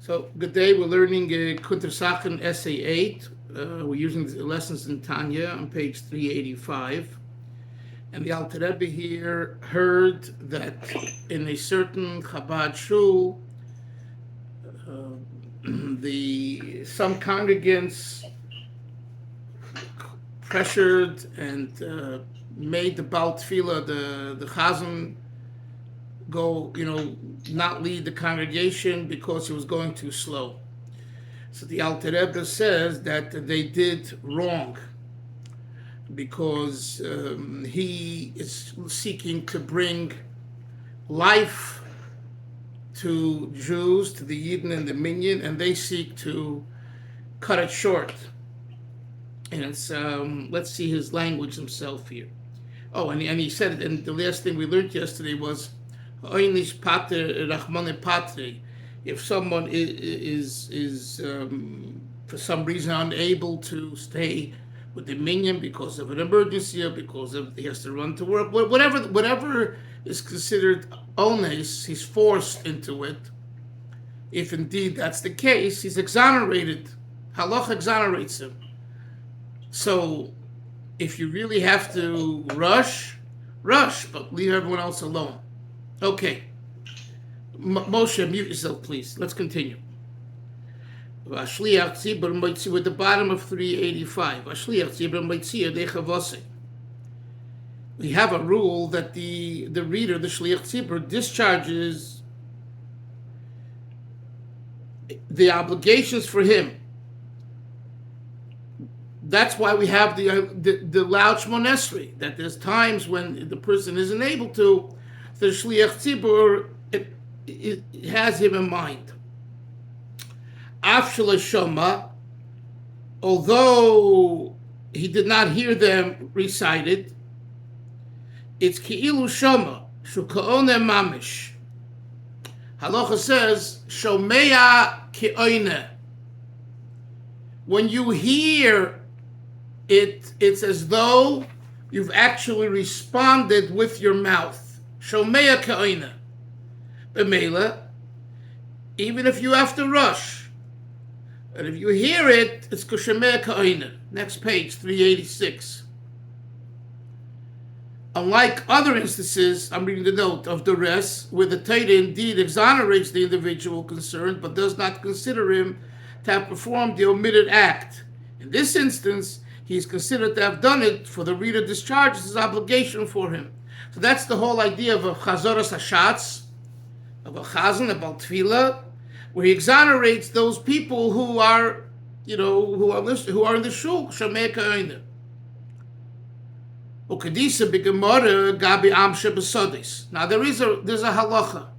So, good day. We're learning Kuntres Acharon Essay 8. We're using the lessons in Tanya on page 385. And the Alter Rebbe here heard that in a certain Chabad shul, some congregants pressured and made the Baal Tefillah, the Chazan, go, not lead the congregation because he was going too slow. So the Alter Rebbe says that they did wrong because he is seeking to bring life to Jews, to the Yidden and the Minyan, and they seek to cut it short. And it's, let's see his language himself here. Oh, and he said, and the last thing we learned yesterday was, if someone is for some reason unable to stay with the minyan because of an emergency or because he has to run to work, whatever is considered ones, he's forced into it. If indeed that's the case, he's exonerated. Halach exonerates him. So if you really have to rush, but leave everyone else alone. Okay. Moshe, mute yourself, please. Let's continue. With the bottom of 385. We have a rule that the reader, the Shliach Tzibur, discharges the obligations for him. That's why we have the loud Shmon Esrei, that there's times when the person isn't able to. The Shliach Tzibur, it has him in mind. Af Shama, although he did not hear them recited, it's Ki'ilu Shama, Shukaone Mamish. Halacha says, Shomeya Ki'oine. When you hear it, it's as though you've actually responded with your mouth. Shomeya Ki'oine. B'meila, even if you have to rush, and if you hear it, it's K'shemeya Ki'oine. Next page, 386. Unlike other instances, I'm reading the note, of duress, where the Torah indeed exonerates the individual concerned, but does not consider him to have performed the omitted act. In this instance, he is considered to have done it, for the reader discharges his obligation for him. So that's the whole idea of a chazoras hashatz, of a chazan, a Baal Tefillah, where he exonerates those people who are, who are in the shul, Shomeya Ki'oine. Ukadisa b'gemara gabi am shebesodis. Now there's a halacha.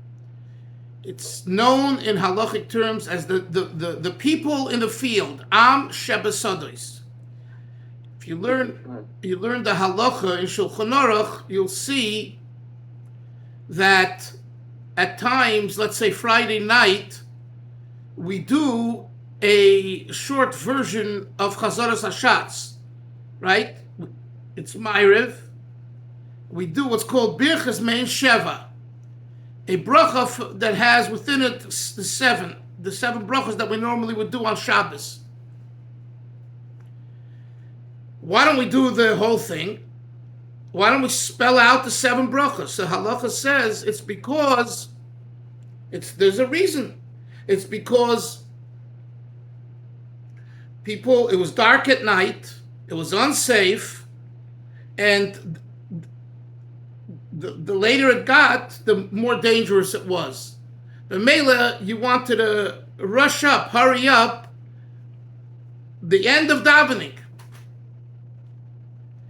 It's known in halachic terms as the people in the field, am shebesodis. If you learn the halacha in Shulchan Aruch, you'll see that at times, let's say Friday night, we do a short version of Chazaras Hashatz, right? It's Ma'ariv. We do what's called Birchas Mein Sheva, a bracha that has within it the seven brachas that we normally would do on Shabbos. Why don't we do the whole thing? Why don't we spell out the 7 brachas? So halacha says it's because there's a reason. It's because it was dark at night, it was unsafe, and the later it got, the more dangerous it was. The Mela, you wanted to rush up, hurry up, the end of davening.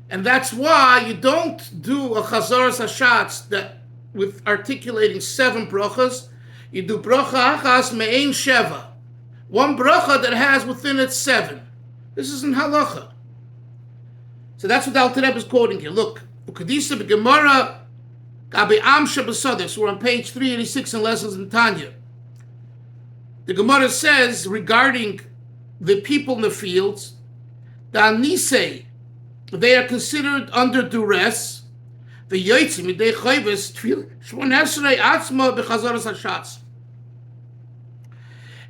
And that's why you don't do a Chazaras Hashatz that with articulating 7 brachas. You do bracha achas me'ein sheva, 1 bracha that has within it 7. This is in halacha. So that's what Alter Rebbe is quoting here. Look, Ukadisa b'gemara gabi am shebesodis. We're on page 386 in Lessons in Tanya. The Gemara says regarding the people in the fields, Danise, they are considered under duress. The yotzim midei chayves shmon esrei atzma bechazaras hashatz.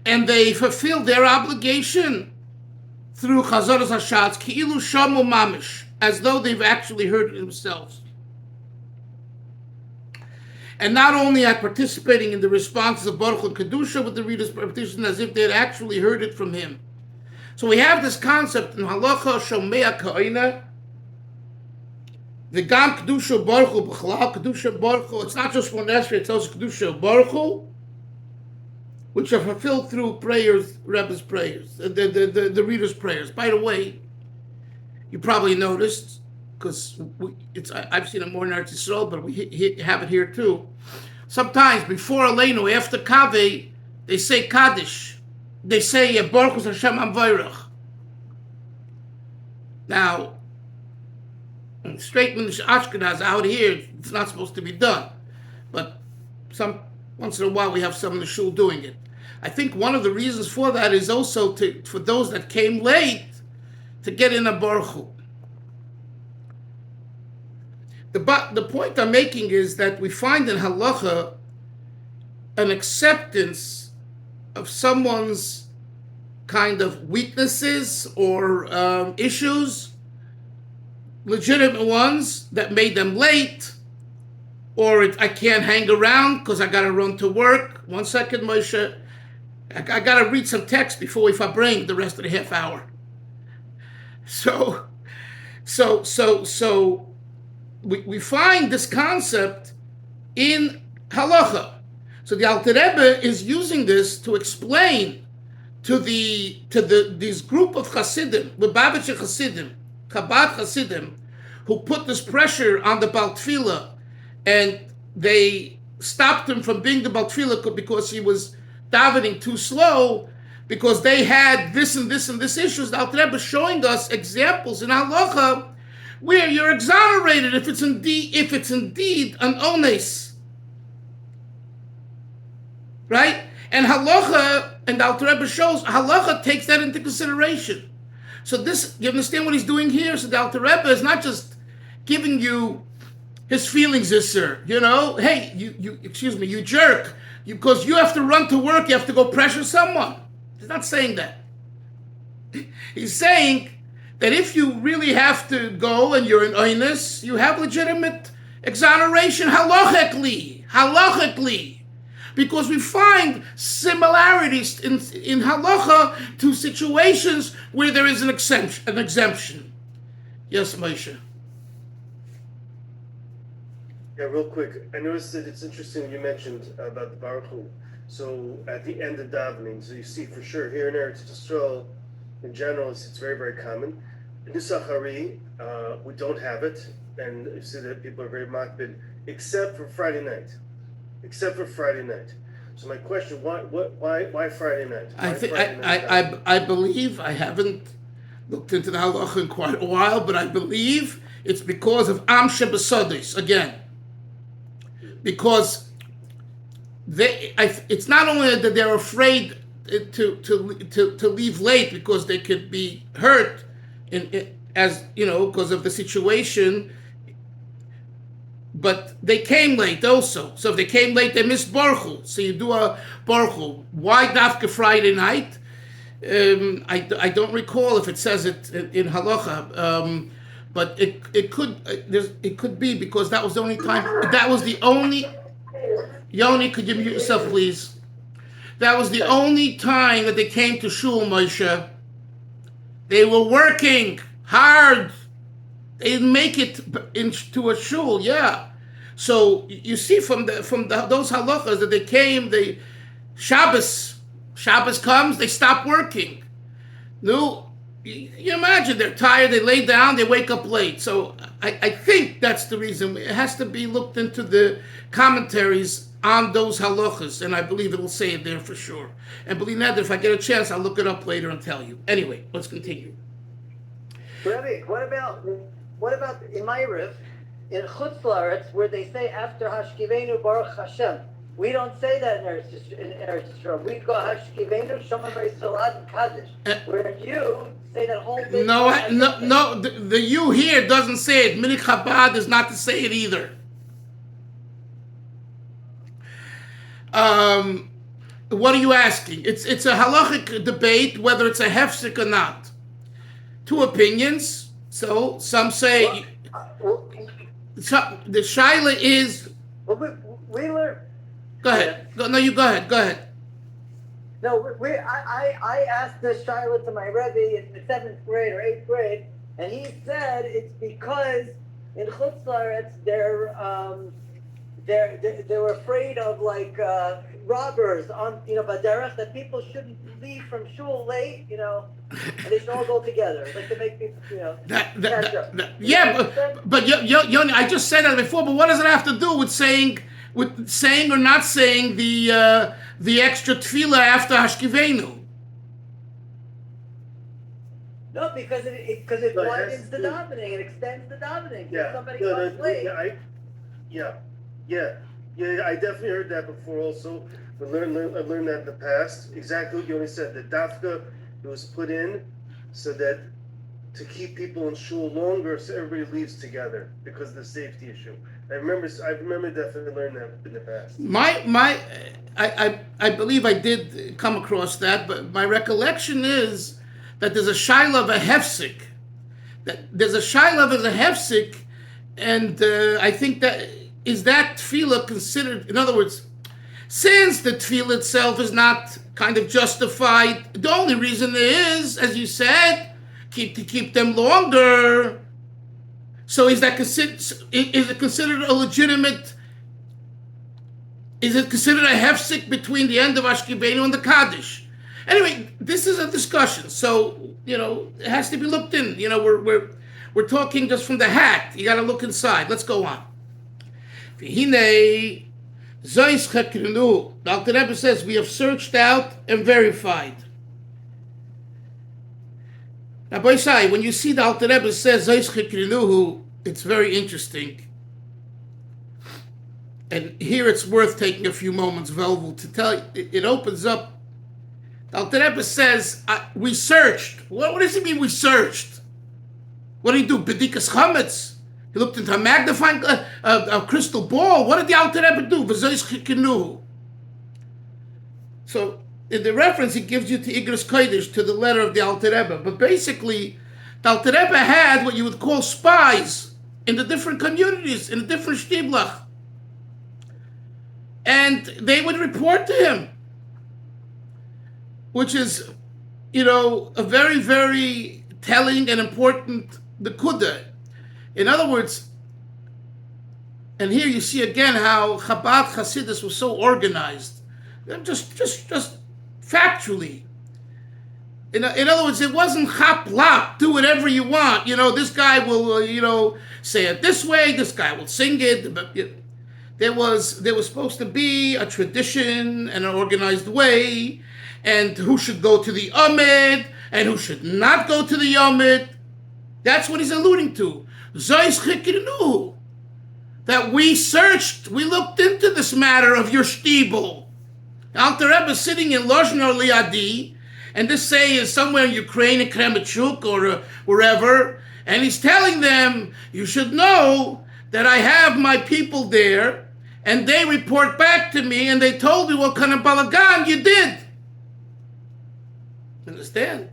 and they fulfilled their obligation through Chazaras Hashatz, Ki'ilu Shamu Mamish, as though they've actually heard it themselves. And not only at participating in the responses of Baruch and Kedusha, but the readers participation as if they had actually heard it from him. So we have this concept in Halacha Shomea Ka'ina, the Gam Kedusha Baruch Hu B'chalal Kedusha Baruch Hu. It's not just one Esrei, it's also Kedusha Baruch Hu, which are fulfilled through prayers, Rebbe's prayers, the reader's prayers. By the way, you probably noticed, because I've seen it more in Eretz Yisrael, but we have it here too. Sometimes before Aleinu, after Kaveh, they say Kaddish. They say Baruch Hu Hashem Amvayrach. Now, straight Minish Ashkenaz out here, it's not supposed to be done, but once in a while we have some in the shul doing it. I think one of the reasons for that is also for those that came late to get in a Baruch Hu. The point I'm making is that we find in Halacha an acceptance of someone's kind of weaknesses or issues, legitimate ones that made them late, or I can't hang around because I got to run to work. 1 second, Moshe. I got to read some text before we bring the rest of the half hour. So we find this concept in Halacha. So the Alter Rebbe is using this to explain to this group of Hasidim, Lubavitcher Hasidim, Chabad Hasidim, who put this pressure on the Baal Tefillah, and they stopped him from being the Baal Tefillah because he was davening too slow, because they had this and this and this issues. The Alter Rebbe is showing us examples in Halacha where you're exonerated if it's indeed an ones, right? And Halacha, and the Alter Rebbe shows, Halacha takes that into consideration. So this, you understand what he's doing here? So the Alter Rebbe is not just giving you his feelings, sir. Hey, you jerk. Because you have to run to work, you have to go pressure someone. He's not saying that. He's saying that if you really have to go and you're in oinus, you have legitimate exoneration halachically. Because we find similarities in halacha to situations where there is an exemption. Yes, Moshe. Yeah, real quick. I noticed that it's interesting you mentioned about the Baruch Hu. So at the end of davening, so you see for sure here in Eretz Yisrael, in general, it's very, very common. In Nusachari, we don't have it, and you see that people are very makbid, except for Friday night. So my question: why Friday night? I believe, I haven't looked into the halacha in quite a while, but I believe it's because of Am Shebesodis again. Because it's not only that they're afraid to leave late because they could be hurt, because of the situation, but they came late also. So if they came late, they missed Baruch Hu. So you do a Baruch Hu. Why Dafka Friday night? I don't recall if it says it in Halacha, but it could be because that was the only time. That was the only. Yoni, could you mute yourself, please? That was the only time that they came to shul, Moshe. They were working hard. They didn't make it into a shul, yeah. So you see from those halachas that they came, Shabbos comes, they stop working. No, you imagine they're tired, they lay down, they wake up late. So I think that's the reason. It has to be looked into the commentaries on those halachas, and I believe it'll say it there for sure. And believe that if I get a chance, I'll look it up later and tell you. Anyway, let's continue. Rabbi, what about in Ma'ariv, in Chutz La'aretz, where they say after Hashkivenu Baruch Hashem? We don't say that in Eretz Yisrael. We go Hashkivenu Shomar V'Yisolad and Kaddish. Where you say that whole thing. No. The you here doesn't say it. Minik Chabad is not to say it either. What are you asking? It's a halachic debate whether it's a hefsek or not. Two opinions. So some say the shaila is. Well, we learn. Go ahead. No, you go ahead. Go ahead. No, I asked this shaila to my Rebbe in the 7th grade or 8th grade, and he said it's because in Chutz La'aretz they were afraid of like robbers on baderech, that people shouldn't leave from shul late, and they should all go together, like to make people catch up. But Yoni, I just said that before. But what does it have to do with saying or not saying the extra tefillah after Hashkivenu? No, because it widens the davening, it extends the davening. Yeah. If somebody comes late. I definitely heard that before. Also, I learned that in the past. Exactly what Yoni said. The dafka, it was put in so that to keep people in shul longer, so everybody leaves together because of the safety issue. I remember definitely learning that in the past. I believe I did come across that, but my recollection is that there's a shaila of a hefsek. There's a shaila of a hefsek, and I think that is that tefillah considered. In other words, since the tefillah itself is not kind of justified, the only reason is, as you said, keep them longer. So is it considered a legitimate? Is it considered a hefsek between the end of Ashkivenu and the Kaddish? Anyway, this is a discussion, so it has to be looked in. We're talking just from the hat. You got to look inside. Let's go on. The Alter Rebbe says we have searched out and verified. Now, Boisai, when you see the Alter Rebbe says it's very interesting. And here it's worth taking a few moments, Velvel, to tell you. It opens up. The Alter Rebbe says, we searched. What does he mean we searched? What did he do? Bedikas chametz? He looked into a magnifying a crystal ball. What did the Alter Rebbe do? So, in the reference, he gives you to Igros Kodesh, to the letter of the Alter Rebbe. But basically, the Alter Rebbe had what you would call spies in the different communities, in the different shtiblach. And they would report to him, which is, a very, very telling and important nekuda. In other words, and here you see again how Chabad Hasidus was so organized, just factually. In other words, it wasn't chap lap, do whatever you want. This guy will, say it this way. This guy will sing it. But there was supposed to be a tradition and an organized way, and who should go to the Amid and who should not go to the Amid. That's what he's alluding to. That we searched, we looked into this matter of your shtibel. Alter Rebbe is sitting in Lozhno or Liadi, and this say is somewhere in Ukraine, in Kremenchuk or wherever, and he's telling them, you should know that I have my people there, and they report back to me, and they told me what kind of balagan you did. Understand?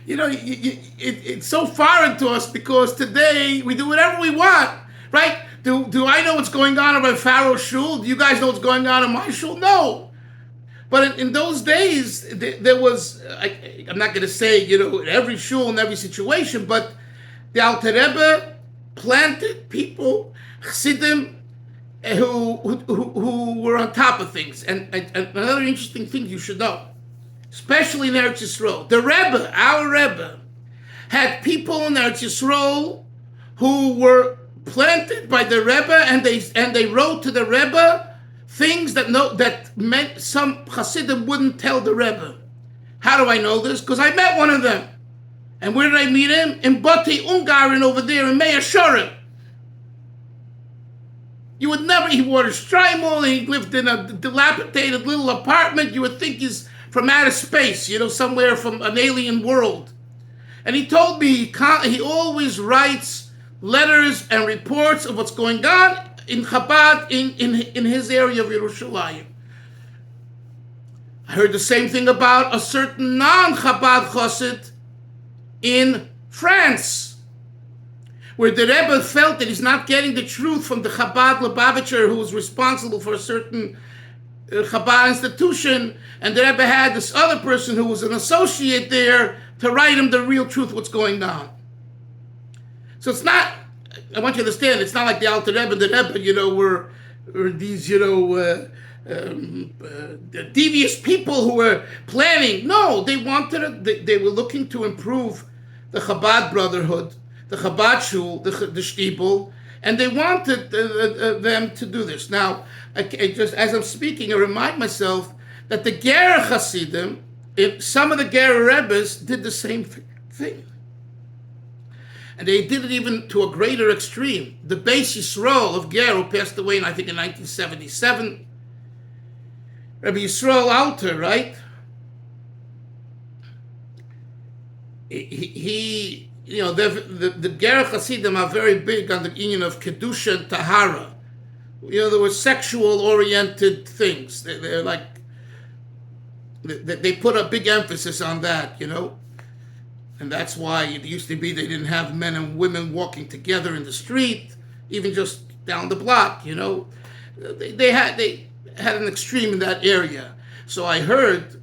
It's so foreign to us because today we do whatever we want, right? Do I know what's going on in my Pharaoh's shul? Do you guys know what's going on in my shul? No. But in those days, there was, I'm not going to say, in every shul, in every situation, but the Alter Rebbe planted people, chassidim, who were on top of things. And another interesting thing you should know, especially in Eretz Yisrael, the Rebbe, our Rebbe, had people in Eretz Yisrael who were planted by the Rebbe, and they wrote to the Rebbe things that meant some Hasidim wouldn't tell the Rebbe. How do I know this? Because I met one of them. And where did I meet him? In Bati Ungarin over there in Meir Shorim. You would never, he wore a shtreimel, he lived in a dilapidated little apartment. You would think he's from outer space, somewhere from an alien world. And he told me he always writes letters and reports of what's going on in Chabad in his area of Yerushalayim. I heard the same thing about a certain non-Chabad Chassid in France, where the Rebbe felt that he's not getting the truth from the Chabad Lubavitcher who was responsible for a certain Chabad institution, and the Rebbe had this other person who was an associate there to write him the real truth, what's going on. So it's not, I want you to understand, it's not like the Alter Rebbe and the Rebbe, were these, devious people who were planning. No, they wanted, they were looking to improve the Chabad Brotherhood, the Chabad Shul, the Shtibel, and they wanted them to do this. Now, just as I'm speaking, I remind myself that the Ger Hasidim, some of the Ger Rebbes did the same thing. And they did it even to a greater extreme. The Beis Yisrael of Ger, who passed away, I think, in 1977, Rabbi Yisrael Alter, right? He the Ger Hasidim are very big on the union of Kedusha and Tahara. There were sexual-oriented things. They're like, they put a big emphasis on that, And that's why it used to be they didn't have men and women walking together in the street, even just down the block, They had an extreme in that area. So I heard,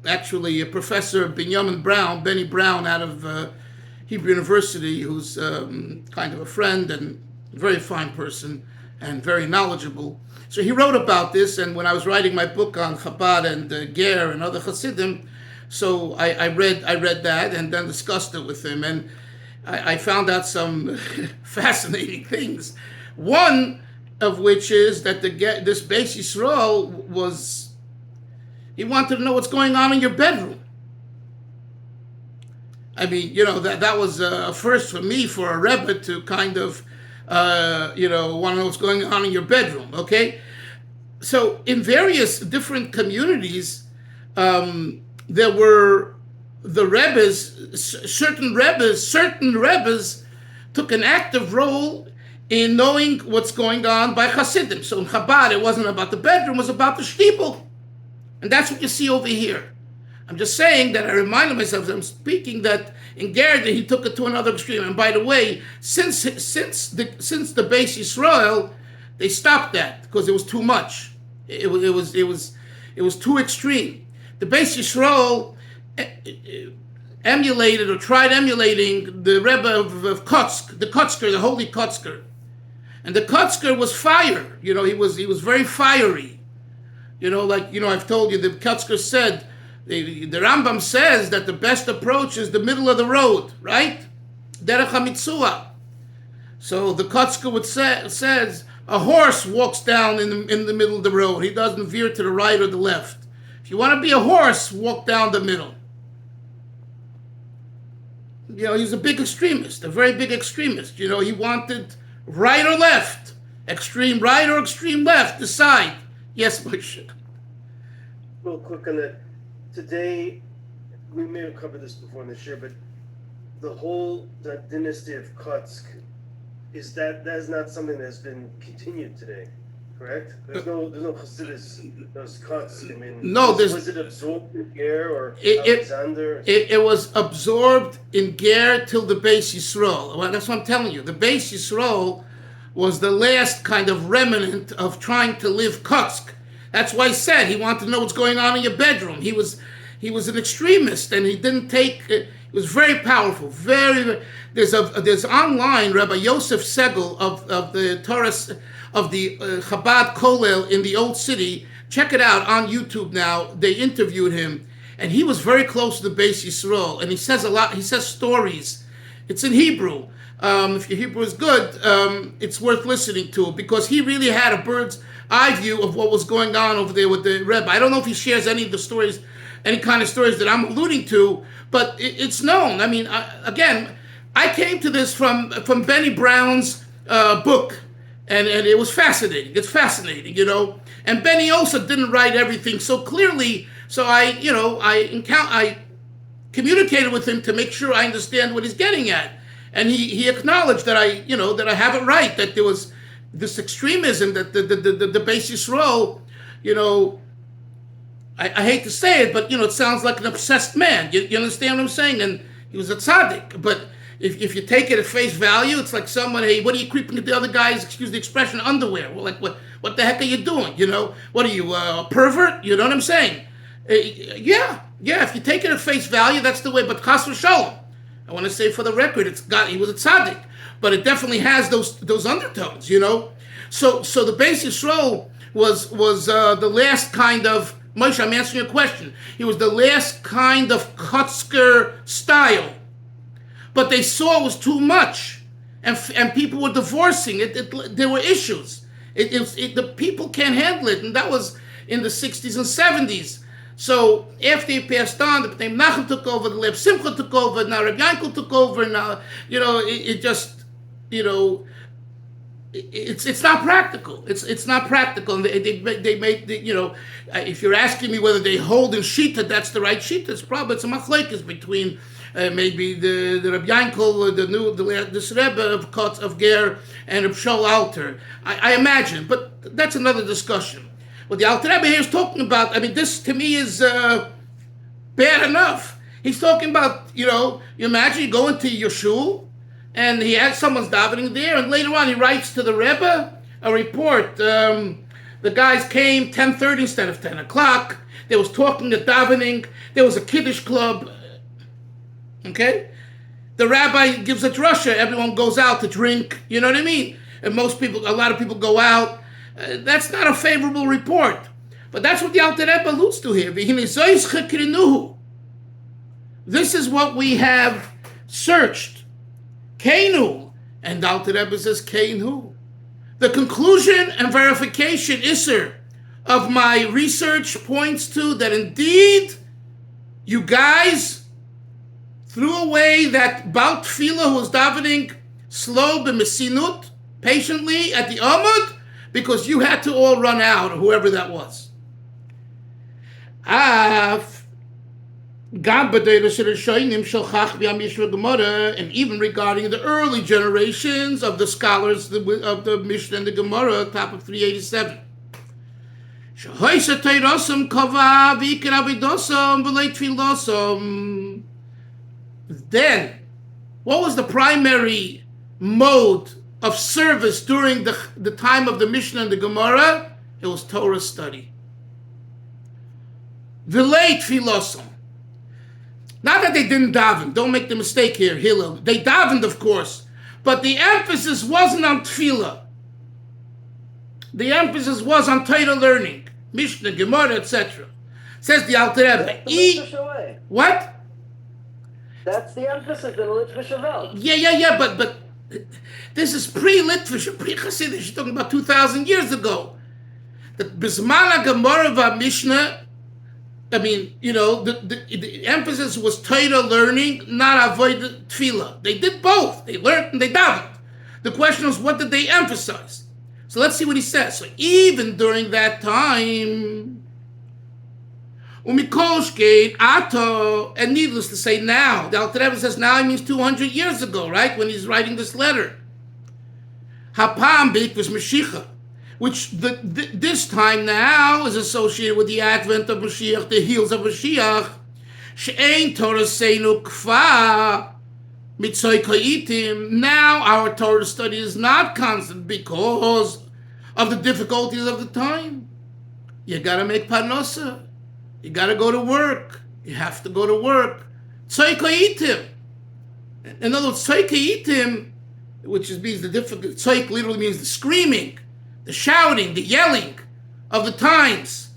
actually, a professor, Benny Brown, out of Hebrew University, who's kind of a friend and a very fine person and very knowledgeable. So he wrote about this, and when I was writing my book on Chabad and Ger and other Hasidim, so I read that and then discussed it with him, and I found out some fascinating things. One of which is that this Beis Yisrael he wanted to know what's going on in your bedroom. I mean, that was a first for me, for a Rebbe to kind of, want to know what's going on in your bedroom, okay? So in various different communities, there were the Rebbes, certain Rebbes took an active role in knowing what's going on by Hasidim. So in Chabad, it wasn't about the bedroom, it was about the shtibel. And that's what you see over here. I'm just saying that I reminded myself, as I'm speaking, that in Gerda he took it to another extreme. And by the way, since the Beis Yisrael, they stopped that because it was too much. It was too extreme. The Beis Yisrael emulated or tried emulating the Rebbe of Kotsk, the Kotzker, the holy Kotzker. And the Kotzker was fire. He was very fiery. I've told you, the Kotzker said, the Rambam says that the best approach is the middle of the road, right? Derech HaMitzua. So the Kotzker says a horse walks down in the middle of the road. He doesn't veer to the right or the left. If you want to be a horse, walk down the middle. He's a big extremist, a very big extremist. He wanted right or left, extreme right or extreme left, decide. Yes, Moshe. Real quick on that. Today, we may have covered this before in this year, but that dynasty of Kotsk, that is not something that's been continued today, correct? There's no Hasidus, those Kotsk. I mean, was it absorbed in Ger or Alexander? It was absorbed in Ger till the Beis Yisrael. Well, that's what I'm telling you. The Beis Yisrael was the last kind of remnant of trying to live Kotsk. That's why he said he wanted to know what's going on in your bedroom. He was an extremist, and he didn't take. He was very powerful. There's online Rabbi Yosef Segel of the Torah of the Chabad Kollel in the Old City. Check it out on YouTube now. They interviewed him, and he was very close to the Beis Yisrael, and he says a lot. He says stories. It's in Hebrew. If your Hebrew is good, it's worth listening to, because he really had a bird's eye view of what was going on over there with the Rebbe. I don't know if he shares any of the stories, any kind of stories that I'm alluding to, but it's known. I mean, I came to this from Benny Brown's book, and it was fascinating. It's fascinating, And Benny also didn't write everything so clearly, so I communicated with him to make sure I understand what he's getting at. And he acknowledged that I have it right, that there was this extremism, that the Beis Yisrael, I hate to say it, but it sounds like an obsessed man. You understand what I'm saying? And he was a tzaddik. But if you take it at face value, it's like someone, hey, what are you creeping at the other guy's, excuse the expression, underwear? Well, like, what the heck are you doing? What are you, a pervert? You know what I'm saying? Yeah, if you take it at face value, that's the way. But chas v'sholom, I want to say for the record, he was a tzaddik. But it definitely has those undertones, So the Beis Yisrael was the last kind of, Moshe, I'm answering your question. He was the last kind of Kotzker style. But they saw it was too much. And people were divorcing it. There were issues. The people can't handle it. And that was in the 60s and 70s. So after he passed on, the B'nai Menachem took over, the Leib Simcha took over, now Rabbi Yankel took over, now, it just, it's not practical. It's not practical. And they make, if you're asking me whether they hold in Shita, that's the right Shita, it's a machlekes between maybe the Rabbi Yankel, the Rebbe of Ger, and Reb Shaul Alter. I imagine, but that's another discussion. What the Alter Rebbe here is talking about, this to me is bad enough. He's talking about, you imagine you go into your shul, and he has someone's davening there, and later on he writes to the Rebbe a report. The guys came 10:30 instead of 10 o'clock. They was talking at davening. There was a Kiddush club. Okay? The rabbi gives a drasha. Everyone goes out to drink. You know what I mean? And a lot of people go out. That's not a favorable report. But that's what the Alter Rebbe alludes to here. This is what we have searched. Keinu. And the Alter Rebbe says Keinu. The conclusion and verification, Isser, of my research points to that indeed you guys threw away that Baal Tefillah who was davening slow b'mesinut, patiently at the Amud, because you had to all run out, or whoever that was. And even regarding the early generations of the scholars of the Mishnah and the Gemara, top of 387. Then, what was the primary mode of service during the time of the Mishnah and the Gemara? It was Torah study. V'lei tfilosom. Not that they didn't daven. Don't make the mistake here, Hillel. They davened, of course. But the emphasis wasn't on tefillah. The emphasis was on Torah learning. Mishnah, Gemara, etc. Says the Alter Rebbe. What? That's the emphasis in the Litvish Avel. Yeah, but this is pre-Litvish, pre-Chassidish. You're talking about 2,000 years ago. The Bismana Gemara va Mishnah, the emphasis was Torah learning, not avoid tefillah. They did both. They learned and they davened. The question was, what did they emphasize? So let's see what he says. So even during that time, Umikoshkein, Ato, and needless to say now, the Alter Rebbe says now he means 200 years ago, right? When he's writing this letter. Hapam Bikvus Mashiach, which this time now is associated with the advent of Mashiach, the heels of Mashiach. She'ein Torah Seinu Kfa Mitzoi Ka'itim. Now our Torah study is not constant because of the difficulties of the time. You gotta make parnosa. You gotta go to work. You have to go to work. Tzoi Ka'itim. In other words, Tzoi Ka'itim, which means the difficult, Tzoi literally means the screaming, the shouting, the yelling of the times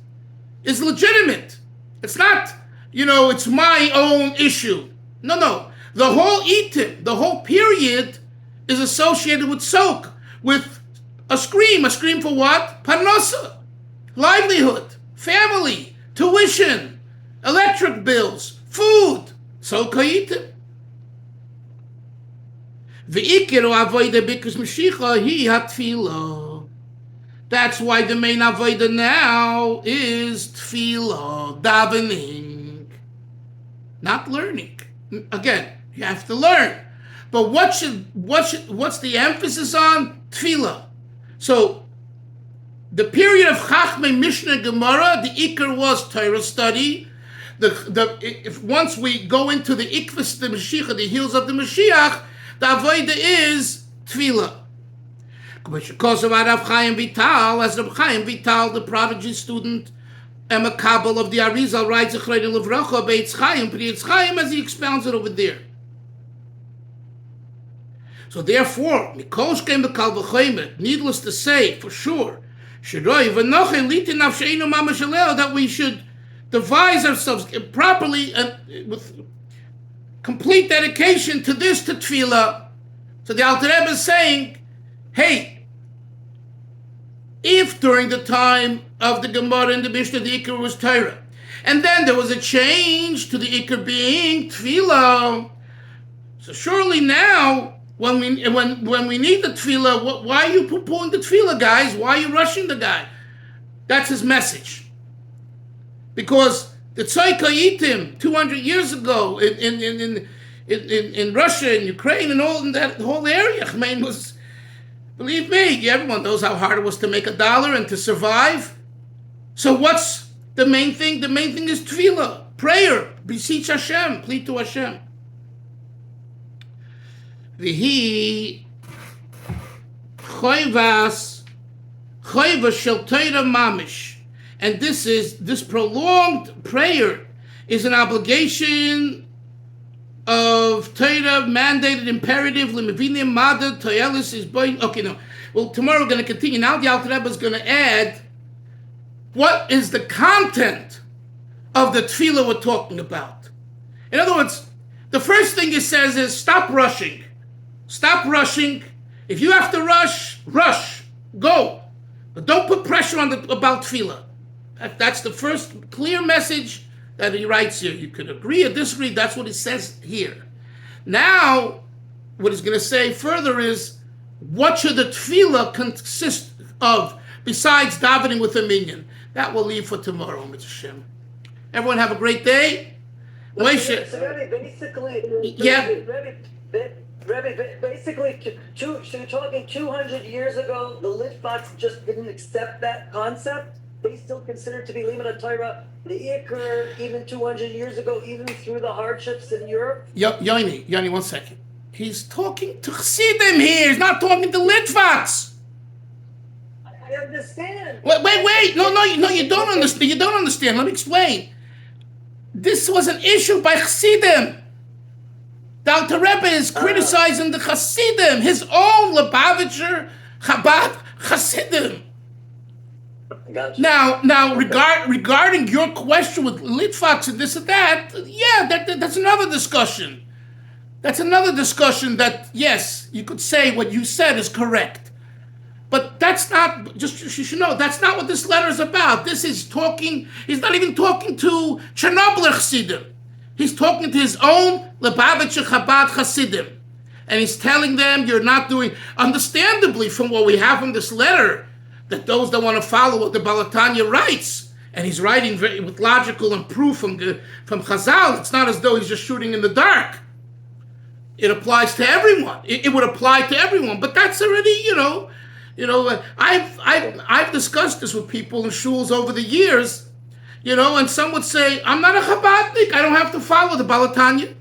is legitimate. It's not, it's my own issue. No. The whole itim, the whole period is associated with sok, with a scream. A scream for what? Parnosa, livelihood, family, tuition, electric bills, food. Sok itim. V'ikeru avoida bikus mashicha hi hatfilah. That's why the main avodah now is tefillah, davening, not learning. Again, you have to learn, but what's the emphasis on? Tefillah. So the period of Chachmei Mishnah Gemara, the Iker was Torah study. If once we go into the Ikvus the Mashiach, the heels of the Mashiach, the Avodah is Tefillah. Because of Rabbi Chaim Vital, as Rabbi Chaim Vital, the prodigy student, and a Kabbalah of the Arizal, writes a Chayil Levracha, Beitz Chaim, Pri Chaim, as he expounds it over there. So therefore, Mikosh came to Kal V'Chomer, needless to say, for sure, that we should devise ourselves properly and with complete dedication to this, to Tefillah. So the Alter Rebbe is saying, hey, if during the time of the Gemara and the Mishnah the Iker was Torah, and then there was a change to the Iker being Tefillah, so surely now, when we need the Tefillah, why are you poo-pooing the Tefillah, guys? Why are you rushing the guy? That's his message. Because the Tzayka Yitim 200 years ago in Russia and Ukraine and all in that whole area, Chmein was, believe me, everyone knows how hard it was to make $1 and to survive. So what's the main thing? The main thing is Tefillah, prayer, beseech Hashem, plead to Hashem. V'hi choivas shel Torah mamish, and this prolonged prayer is an obligation of Torah mandated imperative. L'mevinim mada toyelis is boy. Okay, no. Well, tomorrow we're going to continue. Now the Alter Rebbe is going to add what is the content of the tefillah we're talking about. In other words, the first thing he says is stop rushing. Stop rushing. If you have to rush, rush. Go. But don't put pressure on about tefillah. That's the first clear message that he writes here. You could agree or disagree. That's what he says here. Now, what he's going to say further is, what should the tefillah consist of besides davening with a minyan? That we'll leave for tomorrow, Mr. Shem. Everyone have a great day. Basically, so you're talking 200 years ago, the Litvaks just didn't accept that concept. They still consider to be Limud Torah, the Iker, even 200 years ago, even through the hardships in Europe. Yoni, 1 second. He's talking to Chassidim here. He's not talking to Litvaks. I understand. Wait. No, you don't understand. You don't understand. Let me explain. This was an issue by Chassidim. The Alter Rebbe is criticizing the Chassidim, his own Lubavitcher Chabad Chassidim. Gotcha. Now, regarding your question with Litvaks and this and that, that's another discussion. That's another discussion that, yes, you could say what you said is correct. But that's not, just you should know, that's not what this letter is about. This is talking, he's not even talking to Chernobyl Chassidim. He's talking to his own Lubavitcher Chabad Chassidim. And he's telling them, you're not doing, understandably from what we have in this letter, that those that want to follow what the Balatanya writes, and he's writing with logical and proof from Chazal, it's not as though he's just shooting in the dark. It applies to everyone. It would apply to everyone, but that's already, I've discussed this with people in shuls over the years, and some would say, I'm not a Chabadnik, I don't have to follow the Balatanya.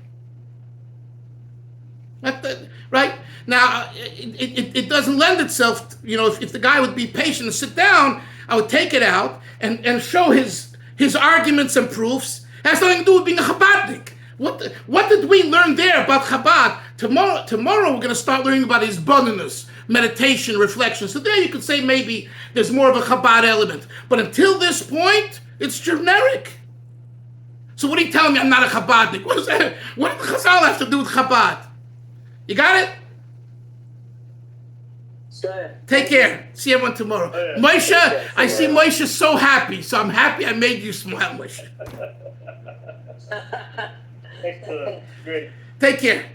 Right? Now, it doesn't lend itself, if the guy would be patient and sit down, I would take it out and show his arguments and proofs. It has nothing to do with being a Chabadnik. What did we learn there about Chabad? Tomorrow we're going to start learning about his bonus, meditation, reflection. So there you could say maybe there's more of a Chabad element. But until this point, it's generic. So what are you telling me I'm not a Chabadnik? What is that? What does Chazal have to do with Chabad? You got it? Take care. See everyone tomorrow. Moshe, I see Moshe so happy. So I'm happy I made you smile, Moshe. Excellent. Great. Take care.